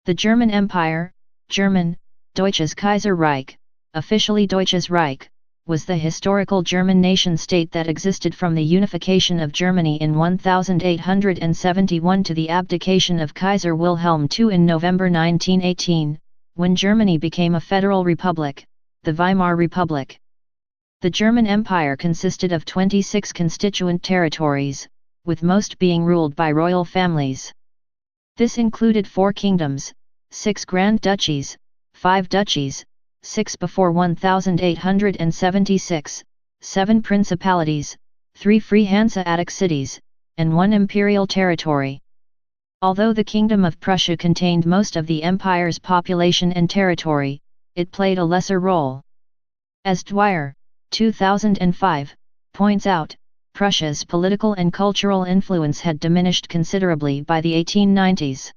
The German Empire, German, Deutsches Kaiserreich, officially Deutsches Reich, was the historical German nation-state that existed from the unification of Germany in 1871 to the abdication of Kaiser Wilhelm II in November 1918, when Germany became a federal republic, the Weimar Republic. The German Empire consisted of 26 constituent territories, with most being ruled by royal families. This included 4 kingdoms, 6 grand duchies, 5 duchies, 6 before 1876, 7 principalities, 3 free Hanseatic cities, and 1 imperial territory. Although the Kingdom of Prussia contained most of the empire's population and territory, it played a lesser role. As Dwyer, 2005, points out, Prussia's political and cultural influence had diminished considerably by the 1890s.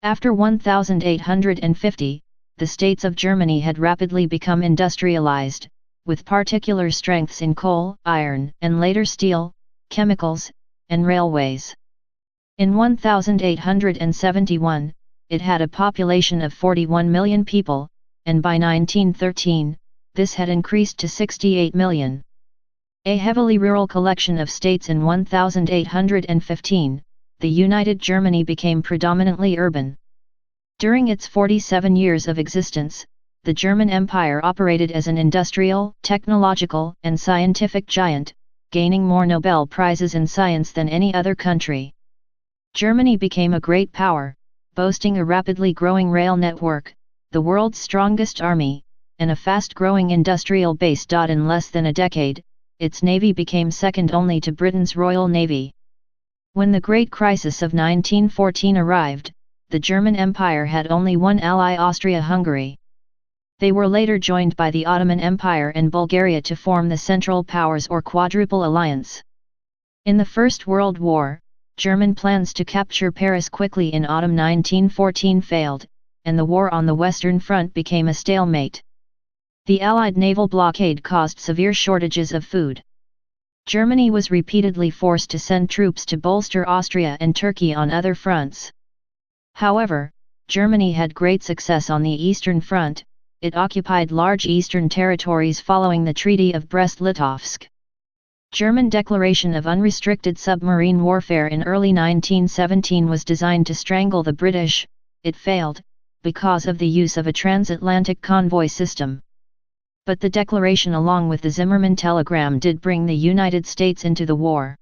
After 1850, the states of Germany had rapidly become industrialized, with particular strengths in coal, iron, and later steel, chemicals, and railways. In 1871, it had a population of 41 million people, and by 1913, this had increased to 68 million. A heavily rural collection of states in 1815, the United Germany became predominantly urban. During its 47 years of existence, the German Empire operated as an industrial, technological, and scientific giant, gaining more Nobel Prizes in science than any other country. Germany became a great power, boasting a rapidly growing rail network, the world's strongest army, and a fast-growing industrial base. In less than a decade, its navy became second only to Britain's Royal Navy. When the Great Crisis of 1914 arrived, the German Empire had only one ally, Austria-Hungary. They were later joined by the Ottoman Empire and Bulgaria to form the Central Powers or Quadruple Alliance. In the First World War, German plans to capture Paris quickly in autumn 1914 failed, and the war on the Western Front became a stalemate. The Allied naval blockade caused severe shortages of food. Germany was repeatedly forced to send troops to bolster Austria and Turkey on other fronts. However, Germany had great success on the Eastern Front. It occupied large eastern territories following the Treaty of Brest-Litovsk. German declaration of unrestricted submarine warfare in early 1917 was designed to strangle the British. It failed, because of the use of a transatlantic convoy system. But the declaration along with the Zimmermann telegram did bring the United States into the war.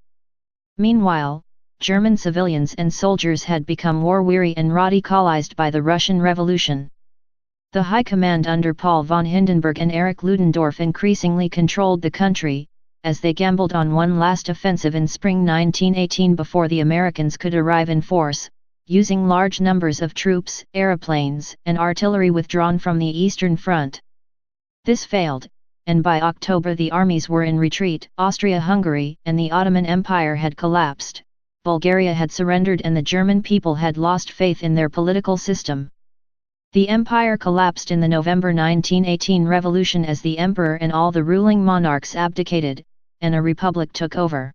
Meanwhile, German civilians and soldiers had become war-weary and radicalized by the Russian Revolution. The High Command under Paul von Hindenburg and Erich Ludendorff increasingly controlled the country, as they gambled on one last offensive in spring 1918 before the Americans could arrive in force, using large numbers of troops, aeroplanes, and artillery withdrawn from the Eastern Front. This failed, and by October the armies were in retreat. Austria-Hungary and the Ottoman Empire had collapsed. Bulgaria had surrendered and the German people had lost faith in their political system. The empire collapsed in the November 1918 revolution as the emperor and all the ruling monarchs abdicated, and a republic took over.